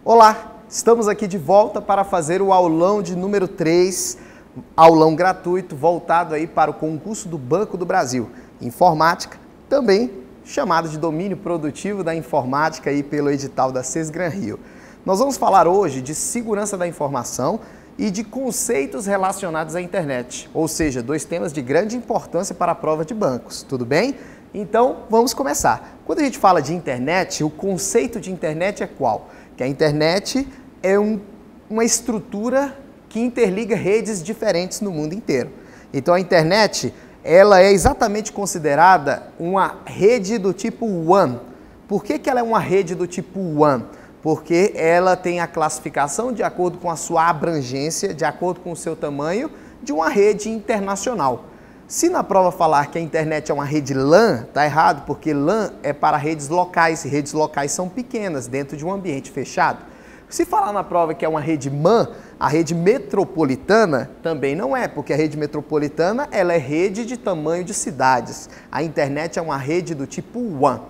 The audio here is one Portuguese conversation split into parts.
Olá, estamos aqui de volta para fazer o aulão de número 3, aulão gratuito voltado aí para o concurso do Banco do Brasil, Informática, também chamado de domínio produtivo da informática aí pelo edital da Sesgran Rio. Nós vamos falar hoje de segurança da informação e de conceitos relacionados à internet, ou seja, dois temas de grande importância para a prova de bancos, tudo bem? Então, vamos começar. Quando a gente fala de internet, o conceito de internet é qual? Que a internet é uma estrutura que interliga redes diferentes no mundo inteiro. Então, a internet, ela é exatamente considerada uma rede do tipo WAN. Por que ela é uma rede do tipo WAN? Porque ela tem a classificação de acordo com a sua abrangência, de acordo com o seu tamanho, de uma rede internacional. Se na prova falar que a internet é uma rede LAN, está errado, porque LAN é para redes locais, e redes locais são pequenas, dentro de um ambiente fechado. Se falar na prova que é uma rede MAN, a rede metropolitana, também não é, porque a rede metropolitana ela é rede de tamanho de cidades. A internet é uma rede do tipo WAN.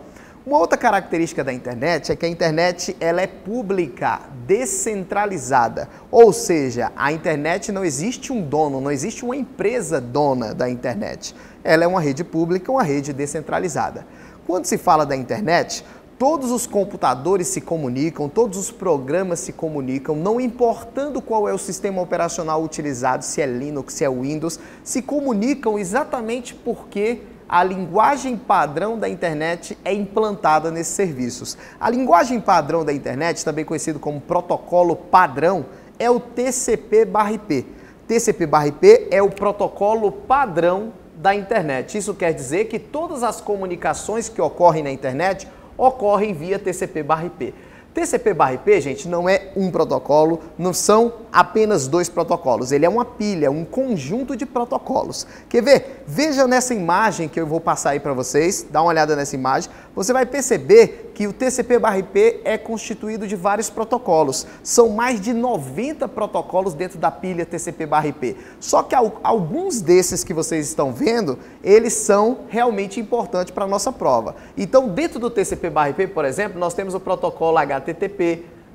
Uma outra característica da internet é que a internet ela é pública, descentralizada, ou seja, a internet não existe um dono, não existe uma empresa dona da internet. Ela é uma rede pública, uma rede descentralizada. Quando se fala da internet, todos os computadores se comunicam, todos os programas se comunicam, não importando qual é o sistema operacional utilizado, se é Linux, se é Windows, se comunicam exatamente porque a linguagem padrão da internet é implantada nesses serviços. A linguagem padrão da internet, também conhecido como protocolo padrão, é o TCP/IP. TCP/IP é o protocolo padrão da internet. Isso quer dizer que todas as comunicações que ocorrem na internet ocorrem via TCP/IP. TCP/IP, gente, não é um protocolo, não são apenas dois protocolos. Ele é uma pilha, um conjunto de protocolos. Quer ver? Veja nessa imagem que eu vou passar aí para vocês, dá uma olhada nessa imagem. Você vai perceber que o TCP/IP é constituído de vários protocolos. São mais de 90 protocolos dentro da pilha TCP/IP. Só que alguns desses que vocês estão vendo, eles são realmente importantes para a nossa prova. Então, dentro do TCP/IP, por exemplo, nós temos o protocolo HTTP,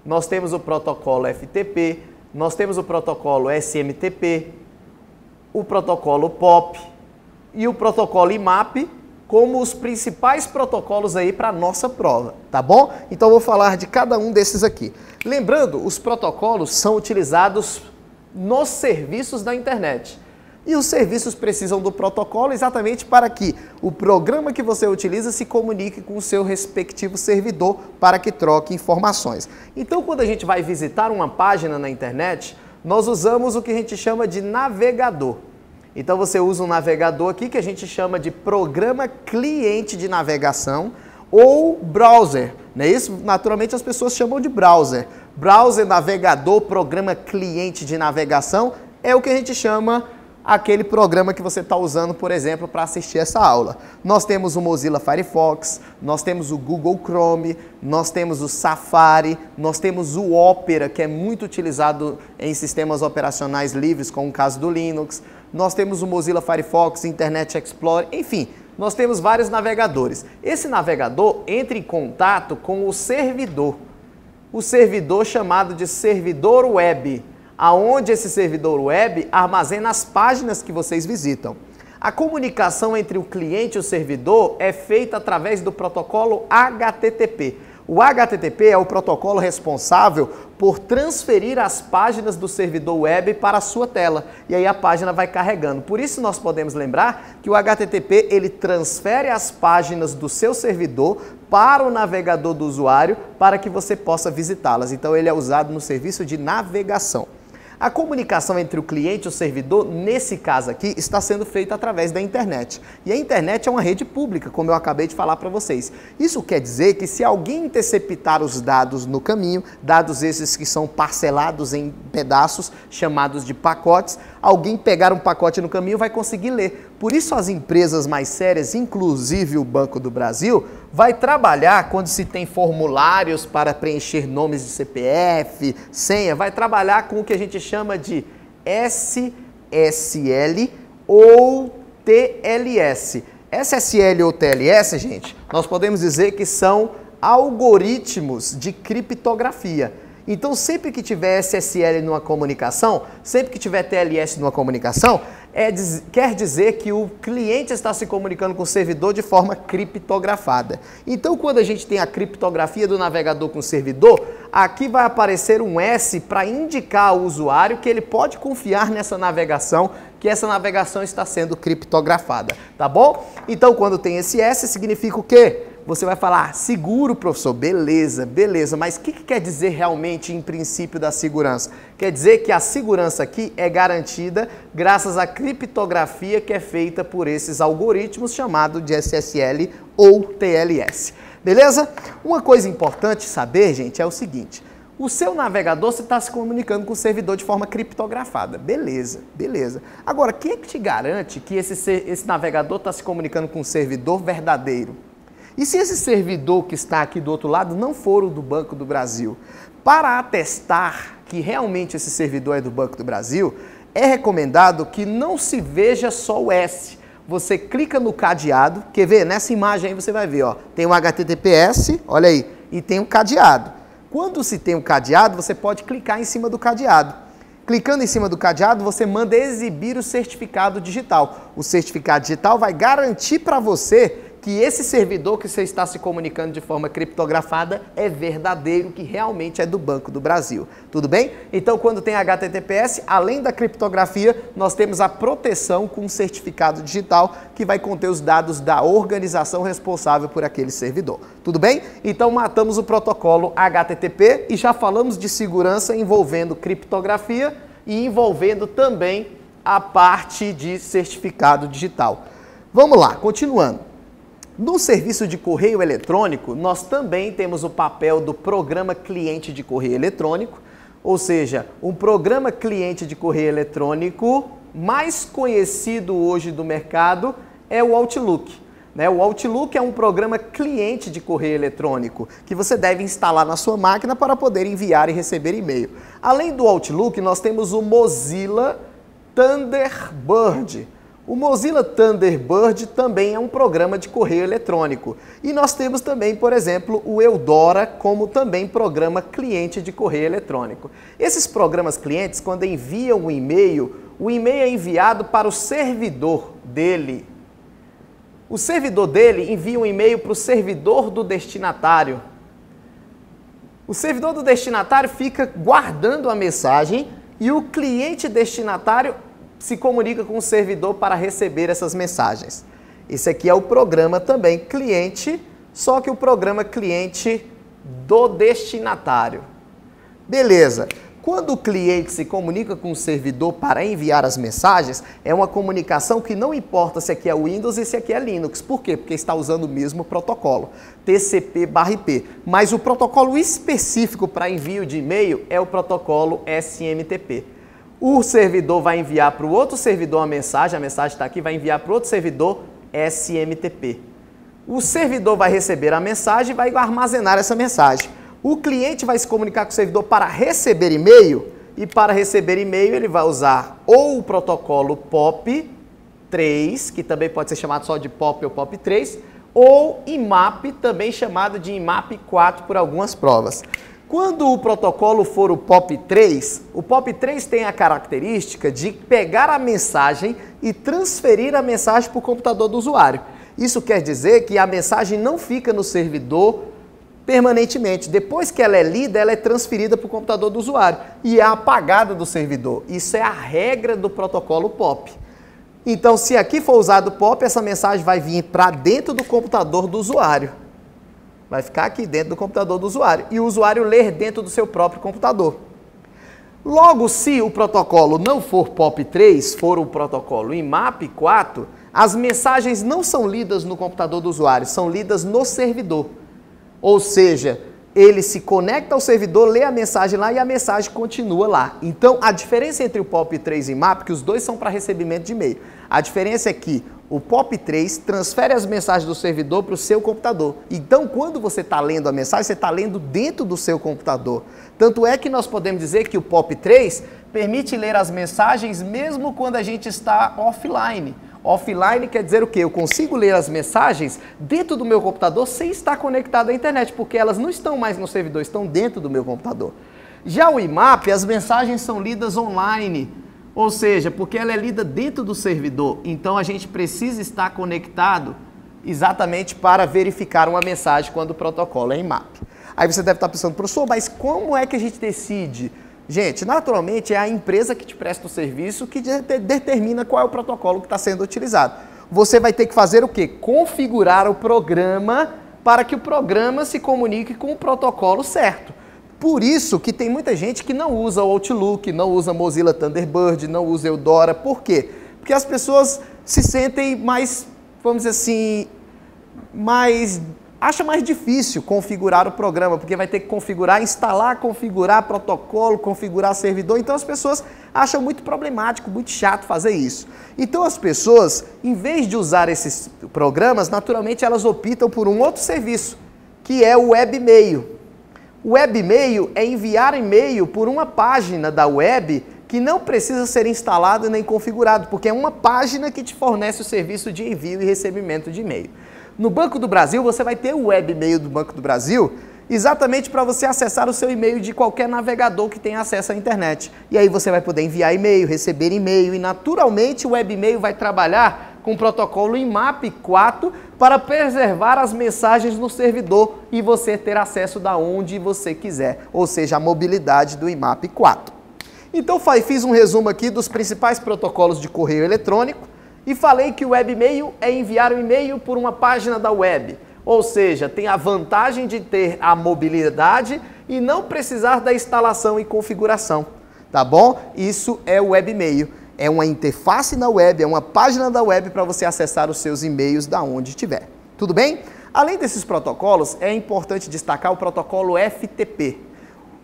nós temos o protocolo FTP, nós temos o protocolo SMTP, o protocolo POP e o protocolo IMAP como os principais protocolos aí para a nossa prova, tá bom? Então eu vou falar de cada um desses aqui. Lembrando, os protocolos são utilizados nos serviços da internet. E os serviços precisam do protocolo exatamente para que o programa que você utiliza se comunique com o seu respectivo servidor para que troque informações. Então, quando a gente vai visitar uma página na internet, nós usamos o que a gente chama de navegador. Então, você usa um navegador aqui que a gente chama de programa cliente de navegação ou browser, não é isso? Naturalmente, as pessoas chamam de browser. Browser, navegador, programa cliente de navegação é o que a gente chama aquele programa que você está usando, por exemplo, para assistir essa aula. Nós temos o Mozilla Firefox, nós temos o Google Chrome, nós temos o Safari, nós temos o Opera, que é muito utilizado em sistemas operacionais livres, como o caso do Linux. Nós temos o Mozilla Firefox, Internet Explorer, enfim, nós temos vários navegadores. Esse navegador entra em contato com o servidor chamado de servidor web, aonde esse servidor web armazena as páginas que vocês visitam. A comunicação entre o cliente e o servidor é feita através do protocolo HTTP. O HTTP é o protocolo responsável por transferir as páginas do servidor web para a sua tela. E aí a página vai carregando. Por isso nós podemos lembrar que o HTTP ele transfere as páginas do seu servidor para o navegador do usuário para que você possa visitá-las. Então ele é usado no serviço de navegação. A comunicação entre o cliente e o servidor, nesse caso aqui, está sendo feita através da internet. E a internet é uma rede pública, como eu acabei de falar para vocês. Isso quer dizer que se alguém interceptar os dados no caminho, dados esses que são parcelados em pedaços, chamados de pacotes, alguém pegar um pacote no caminho vai conseguir ler. Por isso as empresas mais sérias, inclusive o Banco do Brasil, vai trabalhar quando se tem formulários para preencher nomes de CPF, senha, vai trabalhar com o que a gente chama de SSL ou TLS. SSL ou TLS, gente, nós podemos dizer que são algoritmos de criptografia. Então, sempre que tiver SSL numa comunicação, sempre que tiver TLS numa comunicação, quer dizer que o cliente está se comunicando com o servidor de forma criptografada. Então, quando a gente tem a criptografia do navegador com o servidor, aqui vai aparecer um S para indicar ao usuário que ele pode confiar nessa navegação, que essa navegação está sendo criptografada, tá bom? Então, quando tem esse S, significa o quê? Você vai falar, seguro, professor, beleza, beleza, mas o que quer dizer realmente em princípio da segurança? Quer dizer que a segurança aqui é garantida graças à criptografia que é feita por esses algoritmos chamados de SSL ou TLS, beleza? Uma coisa importante saber, gente, é o seguinte, o seu navegador você está se comunicando com o servidor de forma criptografada, beleza, beleza. Agora, quem é que te garante que esse navegador está se comunicando com o servidor verdadeiro? E se esse servidor que está aqui do outro lado não for o do Banco do Brasil? Para atestar que realmente esse servidor é do Banco do Brasil, é recomendado que não se veja só o S. Você clica no cadeado, quer ver? Nessa imagem aí você vai ver, ó, tem um HTTPS, olha aí, e tem um cadeado. Quando se tem um cadeado, você pode clicar em cima do cadeado. Clicando em cima do cadeado, você manda exibir o certificado digital. O certificado digital vai garantir para você que esse servidor que você está se comunicando de forma criptografada é verdadeiro, que realmente é do Banco do Brasil. Tudo bem? Então, quando tem HTTPS, além da criptografia, nós temos a proteção com um certificado digital que vai conter os dados da organização responsável por aquele servidor. Tudo bem? Então, matamos o protocolo HTTP e já falamos de segurança envolvendo criptografia e envolvendo também a parte de certificado digital. Vamos lá, continuando. No serviço de correio eletrônico, nós também temos o papel do programa cliente de correio eletrônico, ou seja, um programa cliente de correio eletrônico mais conhecido hoje do mercado é o Outlook. O Outlook é um programa cliente de correio eletrônico que você deve instalar na sua máquina para poder enviar e receber e-mail. Além do Outlook, nós temos o Mozilla Thunderbird. O Mozilla Thunderbird também é um programa de correio eletrônico. E nós temos também, por exemplo, o Eudora como também programa cliente de correio eletrônico. Esses programas clientes, quando enviam um e-mail, o e-mail é enviado para o servidor dele. O servidor dele envia um e-mail para o servidor do destinatário. O servidor do destinatário fica guardando a mensagem e o cliente destinatário se comunica com o servidor para receber essas mensagens. Esse aqui é o programa também cliente, só que o programa cliente do destinatário. Beleza. Quando o cliente se comunica com o servidor para enviar as mensagens, é uma comunicação que não importa se aqui é Windows e se aqui é Linux. Por quê? Porque está usando o mesmo protocolo, TCP/IP. Mas o protocolo específico para envio de e-mail é o protocolo SMTP. O servidor vai enviar para o outro servidor a mensagem está aqui, vai enviar para o outro servidor SMTP. O servidor vai receber a mensagem e vai armazenar essa mensagem. O cliente vai se comunicar com o servidor para receber e-mail e para receber e-mail ele vai usar ou o protocolo POP3, que também pode ser chamado só de POP ou POP3, ou IMAP, também chamado de IMAP4 por algumas provas. Quando o protocolo for o POP3 tem a característica de pegar a mensagem e transferir a mensagem para o computador do usuário. Isso quer dizer que a mensagem não fica no servidor permanentemente. Depois que ela é lida, ela é transferida para o computador do usuário e é apagada do servidor. Isso é a regra do protocolo POP. Então, se aqui for usado o POP, essa mensagem vai vir para dentro do computador do usuário. Vai ficar aqui dentro do computador do usuário e o usuário ler dentro do seu próprio computador. Logo, se o protocolo não for POP3, for o protocolo IMAP4, as mensagens não são lidas no computador do usuário, são lidas no servidor. Ou seja, ele se conecta ao servidor, lê a mensagem lá e a mensagem continua lá. Então, a diferença entre o POP3 e o IMAP, que os dois são para recebimento de e-mail. A diferença é que o POP3 transfere as mensagens do servidor para o seu computador. Então, quando você está lendo a mensagem, você está lendo dentro do seu computador. Tanto é que nós podemos dizer que o POP3 permite ler as mensagens mesmo quando a gente está offline. Offline quer dizer o quê? Eu consigo ler as mensagens dentro do meu computador sem estar conectado à internet, porque elas não estão mais no servidor, estão dentro do meu computador. Já o IMAP, as mensagens são lidas online, ou seja, porque ela é lida dentro do servidor, então a gente precisa estar conectado exatamente para verificar uma mensagem quando o protocolo é IMAP. Aí você deve estar pensando, professor, mas como é que a gente decide? Gente, naturalmente é a empresa que te presta o serviço que determina qual é o protocolo que está sendo utilizado. Você vai ter que fazer o quê? Configurar o programa para que o programa se comunique com o protocolo certo. Por isso que tem muita gente que não usa o Outlook, não usa Mozilla Thunderbird, não usa Eudora. Por quê? Porque as pessoas se sentem mais, vamos dizer assim, acha mais difícil configurar o programa, porque vai ter que configurar, instalar, configurar protocolo, configurar servidor. Então as pessoas acham muito problemático, muito chato fazer isso. Então as pessoas, em vez de usar esses programas, naturalmente elas optam por um outro serviço, que é o webmail. O webmail é enviar e-mail por uma página da web que não precisa ser instalado nem configurado, porque é uma página que te fornece o serviço de envio e recebimento de e-mail. No Banco do Brasil, você vai ter o webmail do Banco do Brasil exatamente para você acessar o seu e-mail de qualquer navegador que tenha acesso à internet. E aí você vai poder enviar e-mail, receber e-mail e naturalmente o webmail vai trabalhar com o protocolo IMAP 4 para preservar as mensagens no servidor e você ter acesso da onde você quiser, ou seja, a mobilidade do IMAP 4. Então fiz um resumo aqui dos principais protocolos de correio eletrônico e falei que o webmail é enviar um e-mail por uma página da web, ou seja, tem a vantagem de ter a mobilidade e não precisar da instalação e configuração, tá bom? Isso é o webmail. É uma interface na web, é uma página da web para você acessar os seus e-mails da onde estiver. Tudo bem? Além desses protocolos, é importante destacar o protocolo FTP.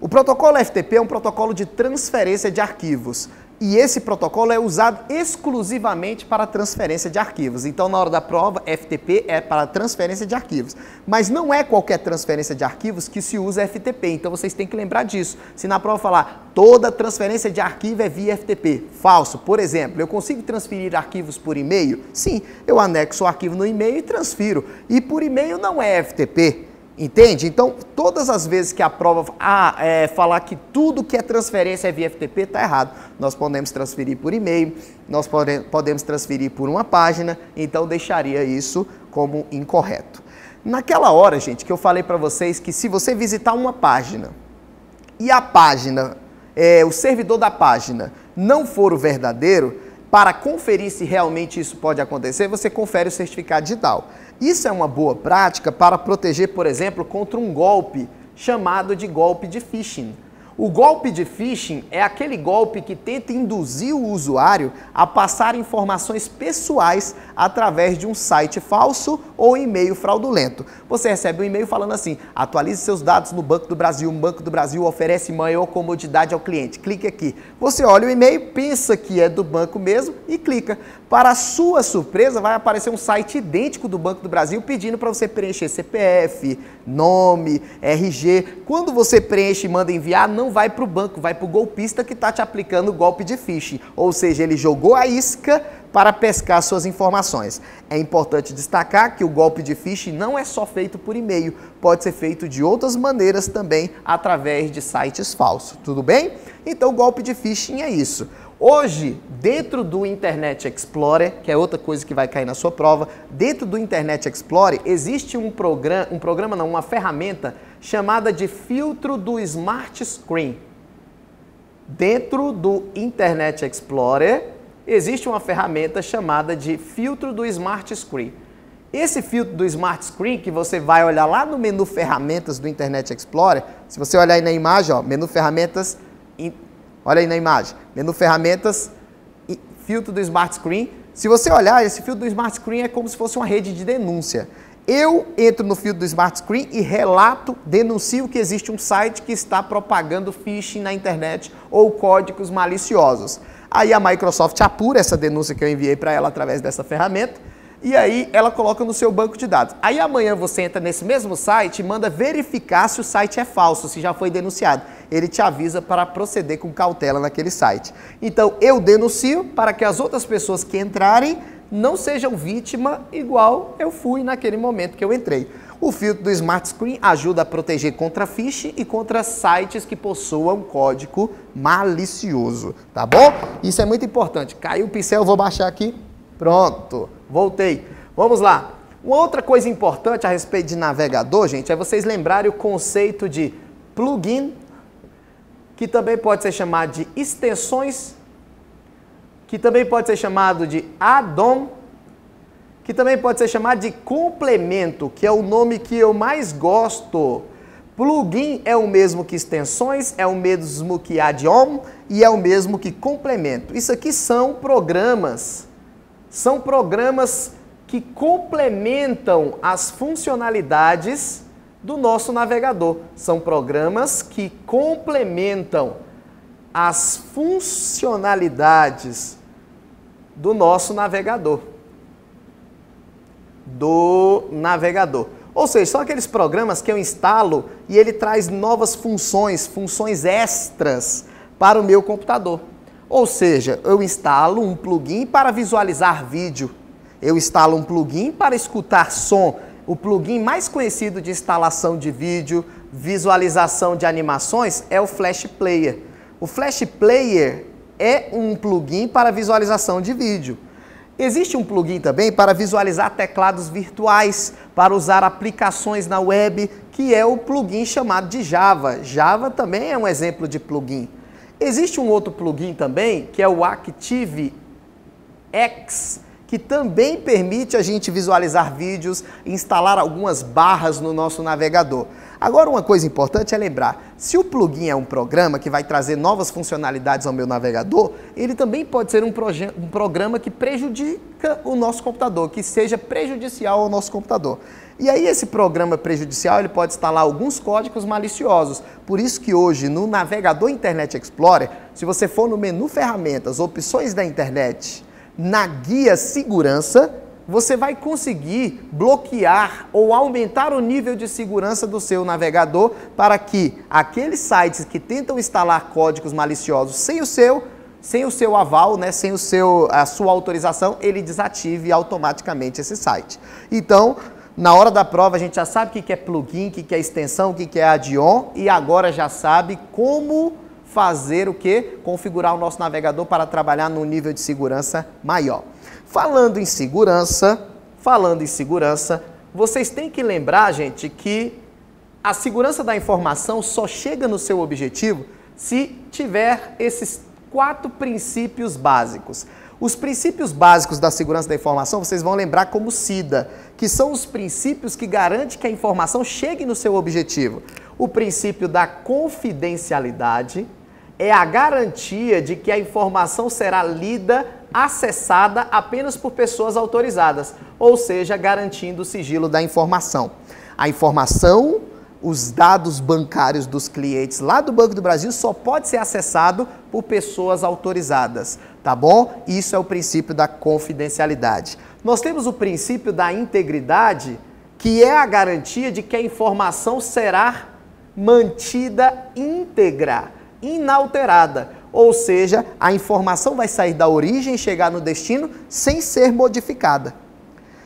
O protocolo FTP é um protocolo de transferência de arquivos. E esse protocolo é usado exclusivamente para transferência de arquivos. Então, na hora da prova, FTP é para transferência de arquivos. Mas não é qualquer transferência de arquivos que se usa FTP. Então, vocês têm que lembrar disso. Se na prova falar, toda transferência de arquivo é via FTP. Falso. Por exemplo, eu consigo transferir arquivos por e-mail? Sim, eu anexo o arquivo no e-mail e transfiro. E por e-mail não é FTP. Entende? Então, todas as vezes que a prova falar que tudo que é transferência é via FTP, está errado. Nós podemos transferir por e-mail, nós podemos transferir por uma página, então deixaria isso como incorreto. Naquela hora, gente, que eu falei para vocês que se você visitar uma página e a página, o servidor da página não for o verdadeiro, para conferir se realmente isso pode acontecer, você confere o certificado digital. Isso é uma boa prática para proteger, por exemplo, contra um golpe chamado de golpe de phishing. O golpe de phishing é aquele golpe que tenta induzir o usuário a passar informações pessoais através de um site falso ou e-mail fraudulento. Você recebe um e-mail falando assim, atualize seus dados no Banco do Brasil, o Banco do Brasil oferece maior comodidade ao cliente. Clique aqui. Você olha o e-mail, pensa que é do banco mesmo e clica. Para a sua surpresa, vai aparecer um site idêntico do Banco do Brasil pedindo para você preencher CPF, nome, RG. Quando você preenche e manda enviar, não vai para o banco, vai para o golpista que está te aplicando o golpe de phishing. Ou seja, ele jogou a isca para pescar suas informações. É importante destacar que o golpe de phishing não é só feito por e-mail, pode ser feito de outras maneiras também, através de sites falsos. Tudo bem? Então, o golpe de phishing é isso. Hoje, dentro do Internet Explorer, que é outra coisa que vai cair na sua prova, dentro do Internet Explorer existe uma ferramenta chamada de filtro do Smart Screen. Dentro do Internet Explorer existe uma ferramenta chamada de filtro do Smart Screen. Esse filtro do Smart Screen, que você vai olhar lá no menu ferramentas do Internet Explorer, se você olhar aí na imagem, ó, menu ferramentas, olha aí na imagem, menu ferramentas, filtro do Smart Screen. Se você olhar, esse filtro do Smart Screen é como se fosse uma rede de denúncia. Eu entro no filtro do Smart Screen e relato, denuncio que existe um site que está propagando phishing na internet ou códigos maliciosos. Aí a Microsoft apura essa denúncia que eu enviei para ela através dessa ferramenta e aí ela coloca no seu banco de dados. Aí amanhã você entra nesse mesmo site e manda verificar se o site é falso, se já foi denunciado. Ele te avisa para proceder com cautela naquele site. Então eu denuncio para que as outras pessoas que entrarem não sejam vítima igual eu fui naquele momento que eu entrei. O filtro do Smart Screen ajuda a proteger contra phishing e contra sites que possuam código malicioso, tá bom? Isso é muito importante. Caiu o pincel, eu vou baixar aqui. Pronto, voltei. Vamos lá. Uma outra coisa importante a respeito de navegador, gente, é vocês lembrarem o conceito de plugin, que também pode ser chamado de extensões, que também pode ser chamado de add-on, que também pode ser chamado de complemento, que é o nome que eu mais gosto. Plugin é o mesmo que extensões, é o mesmo que add-on e é o mesmo que complemento. Isso aqui são programas que complementam as funcionalidades do nosso navegador. São programas que complementam as funcionalidades do nosso navegador. Ou seja, são aqueles programas que eu instalo e ele traz novas funções extras para o meu computador. Ou seja, eu instalo um plugin para visualizar vídeo, eu instalo um plugin para escutar som. O plugin mais conhecido de instalação de vídeo, visualização de animações é o Flash Player. O Flash Player é um plugin para visualização de vídeo. Existe um plugin também para visualizar teclados virtuais, para usar aplicações na web, que é o plugin chamado de Java. Java também é um exemplo de plugin. Existe um outro plugin também, que é o ActiveX, que também permite a gente visualizar vídeos e instalar algumas barras no nosso navegador. Agora, uma coisa importante é lembrar, se o plugin é um programa que vai trazer novas funcionalidades ao meu navegador, ele também pode ser um programa que prejudica o nosso computador, que seja prejudicial ao nosso computador. E aí esse programa prejudicial ele pode instalar alguns códigos maliciosos. Por isso que hoje no navegador Internet Explorer, se você for no menu Ferramentas, Opções da Internet, na guia Segurança, você vai conseguir bloquear ou aumentar o nível de segurança do seu navegador para que aqueles sites que tentam instalar códigos maliciosos sem o seu aval, né, sem a sua autorização, ele desative automaticamente esse site. Então, na hora da prova, a gente já sabe o que é plugin, o que é extensão, o que é add-on e agora já sabe como fazer o quê? Configurar o nosso navegador para trabalhar num nível de segurança maior. Falando em segurança, vocês têm que lembrar, gente, que a segurança da informação só chega no seu objetivo se tiver esses 4 princípios básicos. Os princípios básicos da segurança da informação, vocês vão lembrar como SIDA, que são os princípios que garantem que a informação chegue no seu objetivo. O princípio da confidencialidade é a garantia de que a informação será lida, acessada apenas por pessoas autorizadas, ou seja, garantindo o sigilo da informação. A informação, os dados bancários dos clientes lá do Banco do Brasil só pode ser acessado por pessoas autorizadas, tá bom? Isso é o princípio da confidencialidade. Nós temos o princípio da integridade, que é a garantia de que a informação será mantida íntegra, inalterada. Ou seja, a informação vai sair da origem e chegar no destino sem ser modificada.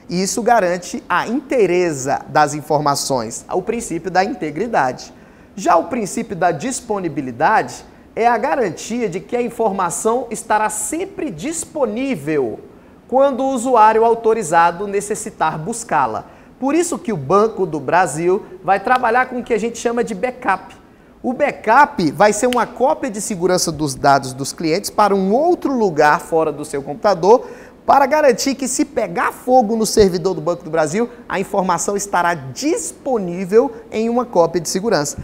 E isso garante a inteireza das informações, o princípio da integridade. Já o princípio da disponibilidade é a garantia de que a informação estará sempre disponível quando o usuário autorizado necessitar buscá-la. Por isso que o Banco do Brasil vai trabalhar com o que a gente chama de backup. O backup vai ser uma cópia de segurança dos dados dos clientes para um outro lugar fora do seu computador, para garantir que se pegar fogo no servidor do Banco do Brasil, a informação estará disponível em uma cópia de segurança.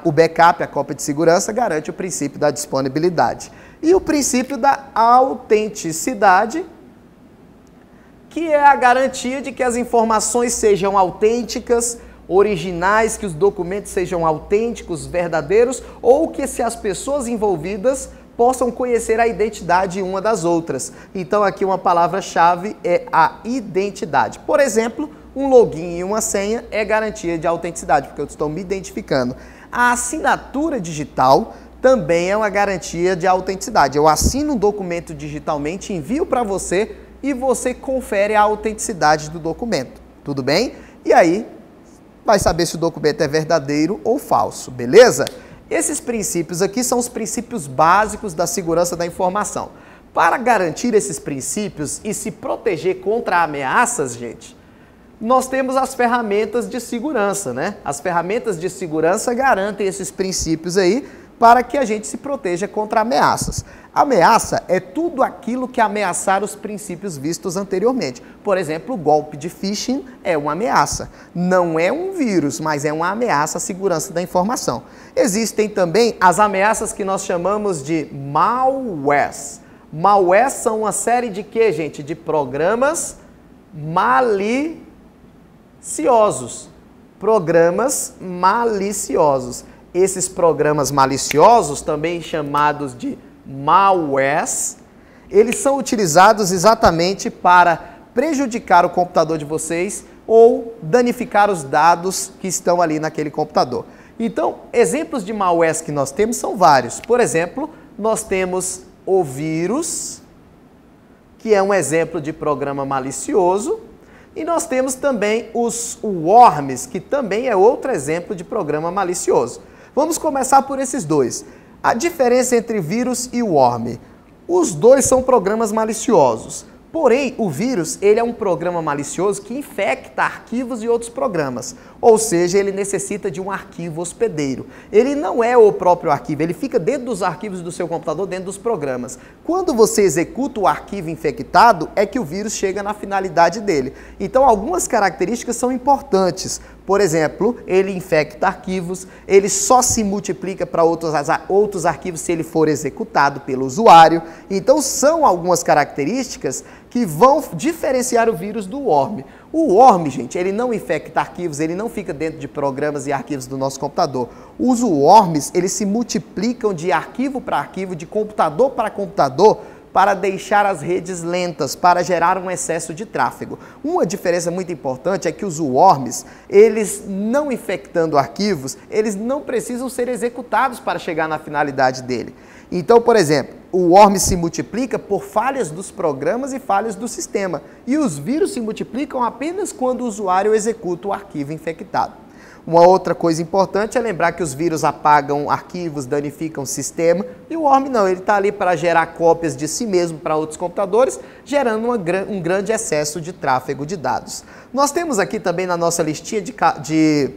O backup, a cópia de segurança, garante o princípio da disponibilidade. E o princípio da autenticidade, que é a garantia de que as informações sejam autênticas, originais, que os documentos sejam autênticos, verdadeiros, ou que se as pessoas envolvidas possam conhecer a identidade uma das outras. Então aqui uma palavra-chave é a identidade. Por exemplo, um login e uma senha é garantia de autenticidade, porque eu estou me identificando. A assinatura digital também é uma garantia de autenticidade. Eu assino um documento digitalmente, envio para você e você confere a autenticidade do documento. Tudo bem? E aí, vai saber se o documento é verdadeiro ou falso, beleza? Esses princípios aqui são os princípios básicos da segurança da informação. Para garantir esses princípios e se proteger contra ameaças, gente, nós temos as ferramentas de segurança, né? As ferramentas de segurança garantem esses princípios aí para que a gente se proteja contra ameaças. Ameaça é tudo aquilo que ameaçar os princípios vistos anteriormente. Por exemplo, o golpe de phishing é uma ameaça. Não é um vírus, mas é uma ameaça à segurança da informação. Existem também as ameaças que nós chamamos de malwares. Malwares são uma série de quê, gente? De programas maliciosos. Programas maliciosos. Esses programas maliciosos, também chamados de malwares, eles são utilizados exatamente para prejudicar o computador de vocês ou danificar os dados que estão ali naquele computador. Então, exemplos de malwares que nós temos são vários. Por exemplo, nós temos o vírus, que é um exemplo de programa malicioso, e nós temos também os worms, que também é outro exemplo de programa malicioso. Vamos começar por esses dois. A diferença entre vírus e worm. Os dois são programas maliciosos. Porém, o vírus, ele é um programa malicioso que infecta arquivos e outros programas. Ou seja, ele necessita de um arquivo hospedeiro. Ele não é o próprio arquivo, ele fica dentro dos arquivos do seu computador, dentro dos programas. Quando você executa o arquivo infectado, é que o vírus chega na finalidade dele. Então, algumas características são importantes. Por exemplo, ele infecta arquivos, ele só se multiplica para outros arquivos se ele for executado pelo usuário. Então, são algumas características que vão diferenciar o vírus do worm. O worm, gente, ele não infecta arquivos, ele não fica dentro de programas e arquivos do nosso computador. Os worms, eles se multiplicam de arquivo para arquivo, de computador para computador, para deixar as redes lentas, para gerar um excesso de tráfego. Uma diferença muito importante é que os worms, eles não infectando arquivos, eles não precisam ser executados para chegar na finalidade dele. Então, por exemplo, o worm se multiplica por falhas dos programas e falhas do sistema. E os vírus se multiplicam apenas quando o usuário executa o arquivo infectado. Uma outra coisa importante é lembrar que os vírus apagam arquivos, danificam o sistema, e o worm não, ele está ali para gerar cópias de si mesmo para outros computadores, gerando um grande excesso de tráfego de dados. Nós temos aqui também na nossa listinha de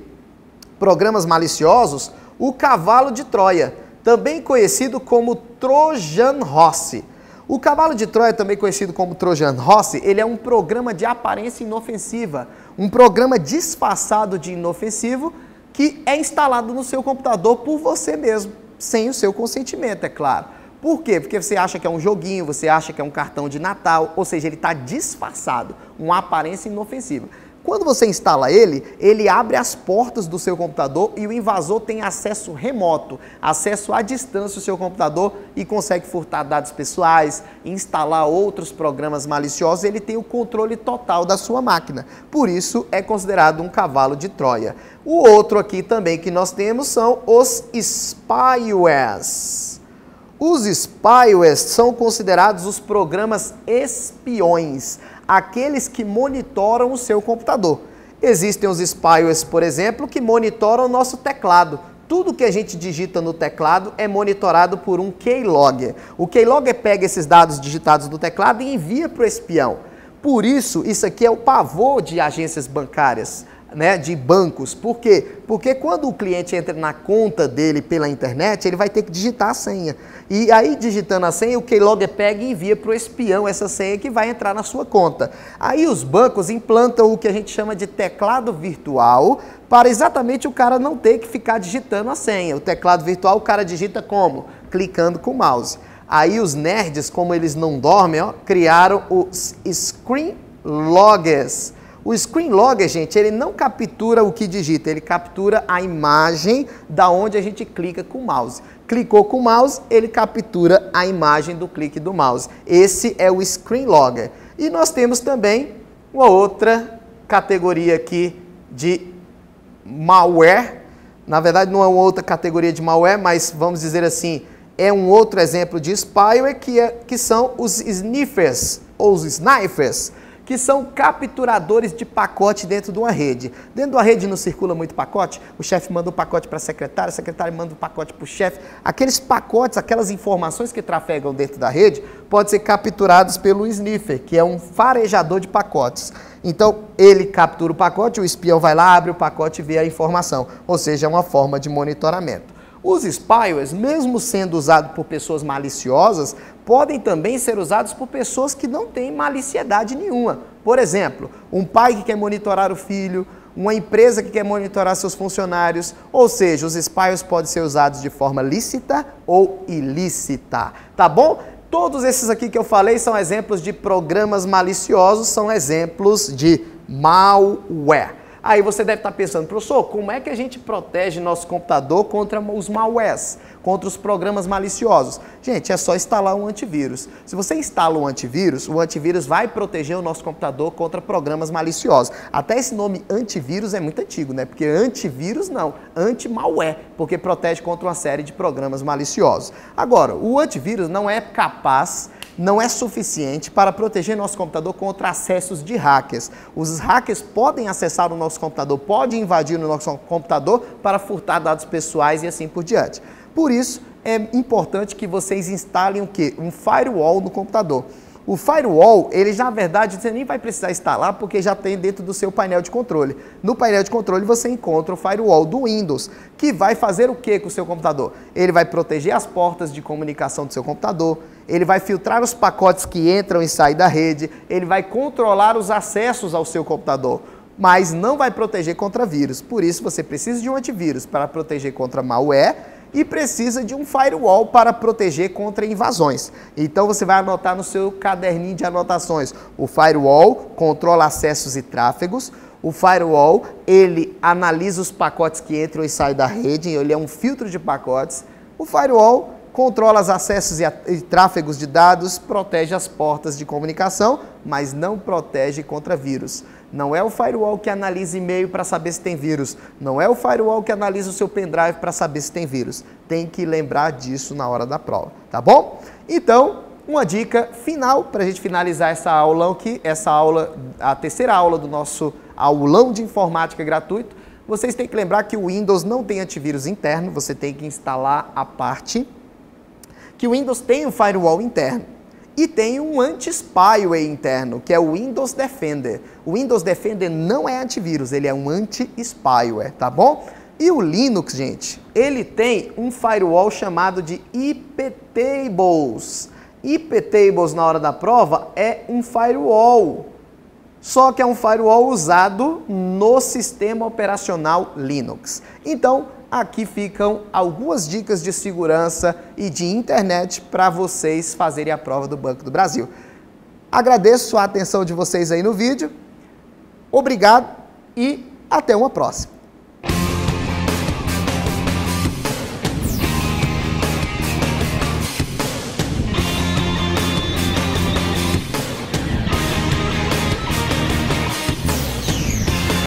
programas maliciosos o cavalo de Troia, também conhecido como Trojan Horse. O cavalo de Troia, também conhecido como Trojan Horse, ele é um programa de aparência inofensiva, um programa disfarçado de inofensivo que é instalado no seu computador por você mesmo, sem o seu consentimento, é claro. Por quê? Porque você acha que é um joguinho, você acha que é um cartão de Natal, ou seja, ele está disfarçado, uma aparência inofensiva. Quando você instala ele, ele abre as portas do seu computador e o invasor tem acesso remoto, acesso à distância ao seu computador e consegue furtar dados pessoais, instalar outros programas maliciosos, ele tem o controle total da sua máquina. Por isso, é considerado um cavalo de Troia. O outro aqui também que nós temos são os spywares. Os spywares são considerados os programas espiões, aqueles que monitoram o seu computador. Existem os spywares, por exemplo, que monitoram o nosso teclado. Tudo que a gente digita no teclado é monitorado por um keylogger. O keylogger pega esses dados digitados no teclado e envia para o espião. Por isso, isso aqui é o pavor de agências bancárias, né, de bancos. Por quê? Porque quando o cliente entra na conta dele pela internet, ele vai ter que digitar a senha. E aí, digitando a senha, o keylogger pega e envia para o espião essa senha que vai entrar na sua conta. Aí os bancos implantam o que a gente chama de teclado virtual, para exatamente o cara não ter que ficar digitando a senha. O teclado virtual o cara digita como? Clicando com o mouse. Aí os nerds, como eles não dormem, ó, criaram os screen loggers. O screen logger, gente, ele não captura o que digita, ele captura a imagem da onde a gente clica com o mouse. Clicou com o mouse, ele captura a imagem do clique do mouse. Esse é o screen logger. E nós temos também uma outra categoria aqui de malware. Na verdade, não é uma outra categoria de malware, mas vamos dizer assim, é um outro exemplo de spyware que são os sniffers, ou os snipers, que são capturadores de pacote dentro de uma rede. Dentro de uma rede não circula muito pacote, o chefe manda um pacote para a secretária manda um pacote para o chefe. Aqueles pacotes, aquelas informações que trafegam dentro da rede, podem ser capturados pelo sniffer, que é um farejador de pacotes. Então, ele captura o pacote, o espião vai lá, abre o pacote e vê a informação. Ou seja, é uma forma de monitoramento. Os spywares, mesmo sendo usados por pessoas maliciosas, podem também ser usados por pessoas que não têm maliciedade nenhuma. Por exemplo, um pai que quer monitorar o filho, uma empresa que quer monitorar seus funcionários, ou seja, os spywares podem ser usados de forma lícita ou ilícita, tá bom? Todos esses aqui que eu falei são exemplos de programas maliciosos, são exemplos de malware. Aí você deve estar pensando, professor, como é que a gente protege nosso computador contra os malwares, contra os programas maliciosos? Gente, é só instalar um antivírus. Se você instala um antivírus, o antivírus vai proteger o nosso computador contra programas maliciosos. Até esse nome antivírus é muito antigo, né? Porque antivírus não, anti-malware, porque protege contra uma série de programas maliciosos. Agora, o antivírus não é capaz, não é suficiente para proteger nosso computador contra acessos de hackers. Os hackers podem acessar o nosso computador, podem invadir o nosso computador para furtar dados pessoais e assim por diante. Por isso, é importante que vocês instalem o quê? Um firewall no computador. O firewall, ele já, na verdade, você nem vai precisar instalar porque já tem dentro do seu painel de controle. No painel de controle você encontra o firewall do Windows, que vai fazer o que com o seu computador? Ele vai proteger as portas de comunicação do seu computador, ele vai filtrar os pacotes que entram e saem da rede, ele vai controlar os acessos ao seu computador, mas não vai proteger contra vírus. Por isso você precisa de um antivírus para proteger contra malware e precisa de um firewall para proteger contra invasões. Então você vai anotar no seu caderninho de anotações. O firewall controla acessos e tráfegos. O firewall, ele analisa os pacotes que entram e saem da rede, ele é um filtro de pacotes. O firewall controla os acessos e tráfegos de dados, protege as portas de comunicação, mas não protege contra vírus. Não é o firewall que analisa e-mail para saber se tem vírus. Não é o firewall que analisa o seu pendrive para saber se tem vírus. Tem que lembrar disso na hora da prova, tá bom? Então, uma dica final para a gente finalizar essa aula aqui, a terceira aula do nosso aulão de informática gratuito. Vocês têm que lembrar que o Windows não tem antivírus interno, você tem que instalar a parte. Que o Windows tem um firewall interno e tem um anti-spyware interno, que é o Windows Defender. O Windows Defender não é antivírus, ele é um anti-spyware, tá bom? E o Linux, gente, ele tem um firewall chamado de iptables. iptables, na hora da prova, é um firewall. Só que é um firewall usado no sistema operacional Linux. Então, aqui ficam algumas dicas de segurança e de internet para vocês fazerem a prova do Banco do Brasil. Agradeço a atenção de vocês aí no vídeo. Obrigado e até uma próxima.